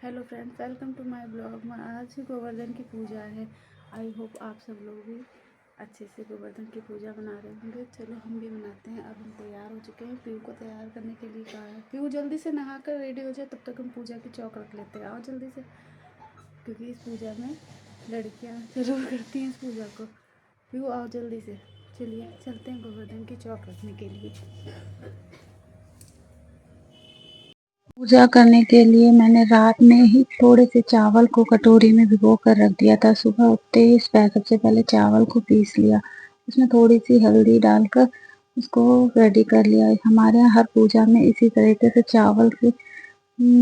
Hello friends, welcome to my blog. आज ही गोवर्धन की पूजा है। आई होप आप सब लोग भी अच्छे से गोवर्धन की पूजा बना रहे होंगे। चलो हम भी बनाते हैं। अब हम तैयार हो चुके हैं। पीयू को तैयार करने के लिए कहा है। पीयू जल्दी से नहा कर रेडी हो जाए, तब तक हम पूजा की चौक रख लेते हैं। आओ जल्दी से, क्योंकि इस पूजा में लड़कियाँ जरूर करती हैं इस पूजा को। पीयू आओ जल्दी से, चलिए चलते हैं गोवर्धन की चौक रखने के लिए। पूजा करने के लिए मैंने रात में ही थोड़े से चावल को कटोरी में भिगो कर रख दिया था। सुबह उठते ही सबसे पहले चावल को पीस लिया, उसमें थोड़ी सी हल्दी डालकर उसको रेडी कर लिया। हमारे यहाँ हर पूजा में इसी तरीके से चावल से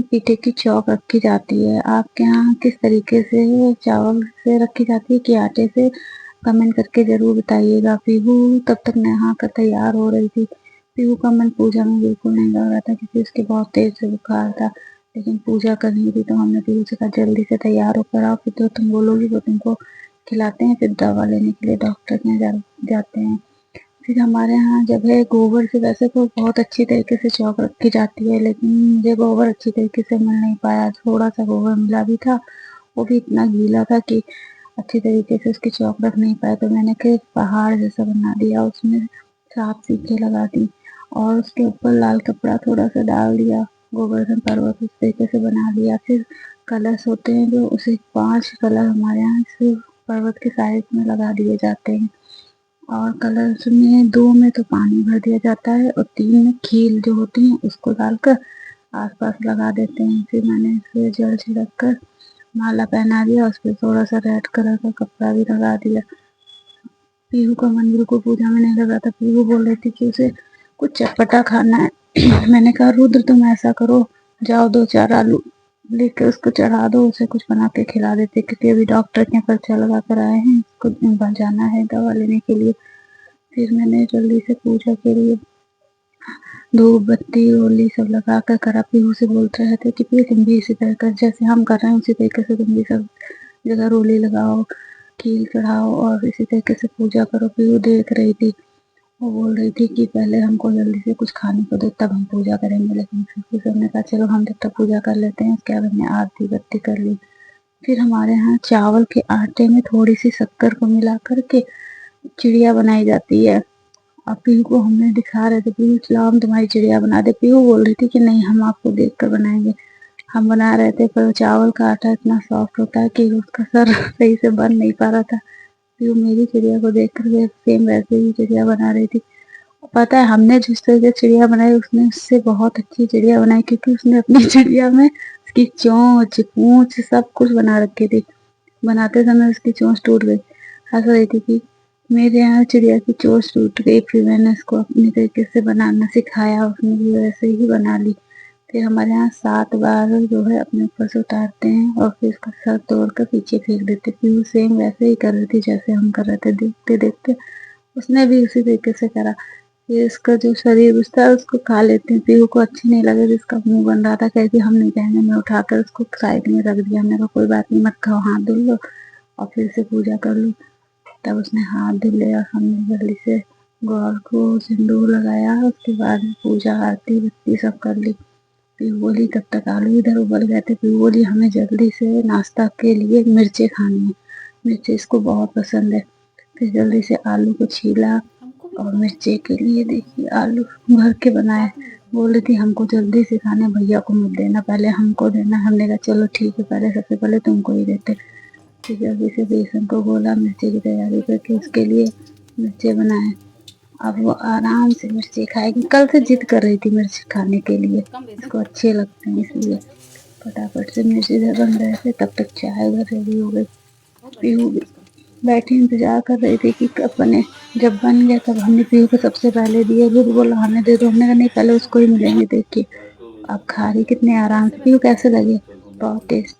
पीठे की चौक रखी जाती है। आपके यहाँ किस तरीके से चावल से रखी जाती है कि आटे से? कमेंट करके जरूर बताइएगा। पीहू तब तक नहा कर तैयार हो रही थी। पीहू का मन पूजा में बिल्कुल नहीं लग रहा था क्योंकि उसके बहुत तेज से बुखार था, लेकिन पूजा करनी थी तो हमने पीहू से कहा जल्दी से तैयार होकर आओ, फिर तो तुम बोलोगी वो तुमको खिलाते हैं। फिर दवा लेने के लिए डॉक्टर के यहाँ जाते हैं। फिर हमारे यहाँ जब है गोबर से वैसे तो बहुत अच्छी तरीके से चौक रखी जाती है, लेकिन मुझे गोबर अच्छी तरीके से मिल नहीं पाया। थोड़ा सा गोबर मिला भी था, वो भी इतना गीला था कि अच्छी तरीके से उसकी चौक रख नहीं पाए। तो मैंने फिर पहाड़ जैसा बना दिया, उसमें सांप सीखे लगा दी और उसके ऊपर लाल कपड़ा थोड़ा सा डाल दिया। गोवर्धन पर्वत उस तरीके से बना दिया। फिर कलश होते हैं जो, उसे 5 कलर हमारे यहाँ इस पर्वत के साइड में लगा दिए जाते हैं। और कलश में 2 में तो पानी भर दिया जाता है और 3 में खील जो होती है उसको डालकर आसपास लगा देते हैं। फिर मैंने इसे जल छिड़क कर माला पहना दिया, उस पर थोड़ा सा रेड कलर का कपड़ा भी लगा दिया। पीहू का मन बिल्कुल पूजा में नहीं लगा था। पीहू बोल रही थी कि उसे कुछ चटपटा खाना है। मैंने कहा रुद्र तुम ऐसा करो, जाओ 2-4 आलू लेके उसको चढ़ा दो, उसे कुछ बना के खिला देते, क्योंकि अभी डॉक्टर के पर्चा लगा कर आए हैं, उसको जाना है दवा लेने के लिए। फिर मैंने जल्दी से पूजा के लिए धूप बत्ती रोली सब लगा कर करा। पीहू से बोलते रहते कि पीहू तुम भी इसी तरह कर, जैसे हम कर रहे हैं उसी तरीके से तुम भी सब जगह रोली लगाओ, खील चढ़ाओ और इसी तरीके से पूजा करो। पीहू देख रही थी, वो बोल रही थी कि पहले हमको जल्दी से कुछ खाने को दो तब हम पूजा करेंगे, लेकिन फिर सबने कहा चलो हम जब तक पूजा कर लेते हैं। उसके बाद हमने आरती बत्ती कर ली। फिर हमारे यहाँ चावल के आटे में थोड़ी सी शक्कर को मिला करके चिड़िया बनाई जाती है। और पीहू को हमने दिखा रहे थे, पीहू चलाओ हम तुम्हारी चिड़िया बना दे। पीहू बोल रही थी कि नहीं हम आपको देख कर बनाएंगे। हम बना रहे थे पर चावल का आटा इतना सॉफ्ट होता है कि उसका सर सही से बन नहीं पा रहा था। पीहू मेरी चिड़िया को देख कर सेम वैसे ही चिड़िया बना रही थी। पता है हमने जिस तरह से चिड़िया बनाई उसने उससे बहुत अच्छी चिड़िया बनाई, क्योंकि उसने अपनी चिड़िया में उसकी चोंच पूंछ सब कुछ बना रखी थी। बनाते समय उसकी चोंच टूट गई। हंस रही थी कि मेरे यहाँ चिड़िया की चोंच टूट गई। फिर मैंने उसको अपनी तरीके से बनाना सिखाया, उसने भी वैसे ही बना ली। फिर हमारे यहाँ 7 बार जो है अपने ऊपर से उतारते हैं और फिर उसका सर तोड़ कर पीछे फेंक देते। फिर वो सेम वैसे ही कर रही थी जैसे हम कर रहे थे। देखते देखते उसने भी उसी तरीके से करा। फिर इसका जो शरीर उसका उसको खा लेते हैं। पीहू को अच्छी नहीं लगे, इसका मुंह बन रहा था, कहती हम नहीं खाएंगे। मैं उठाकर उसको साइड में रख दिया। मैंने कहा कोई बात नहीं, मत खाओ, हाथ धुल लो और फिर से पूजा कर लो। तब उसने हाथ धुले और हमने जल्दी से गौर को सिंदूर लगाया। उसके बाद पूजा आरती बत्ती सब कर ली। फिर बोली तब तक आलू इधर उबल गए थे। फिर बोली हमें जल्दी से नाश्ता के लिए मिर्चे खानी है, मिर्चे इसको बहुत पसंद है। फिर जल्दी से आलू को छीला और मिर्चे के लिए देखिए आलू भर के बनाए। बोल रही थी हमको जल्दी से खाने, भैया को मत देना, पहले हमको देना। हमने कहा चलो ठीक है, पहले सबसे पहले तुमको ही देते। फिर जल्दी से बेसन को घोला, मिर्ची की तैयारी करके उसके लिए मिर्चे बनाए। अब वो आराम से मिर्ची खाएगी। कल से जिद कर रही थी मिर्च खाने के लिए, इसको अच्छे लगते हैं इसलिए। फटाफट से मिर्च इधर बन रहे थे, तब तक चाय उधर रेडी हो गई। पीहू भी बैठी इंतजार कर रही थी कि कब बने। जब बन गया तब हमने पीहू को सबसे पहले दिया। रुक बोला हमें दे दो, हमने कहा नहीं पहले उसको ही मिलेंगे। देखिए आप खा रही कितने आराम से। पीहू कैसे लगे? बहुत टेस्टी।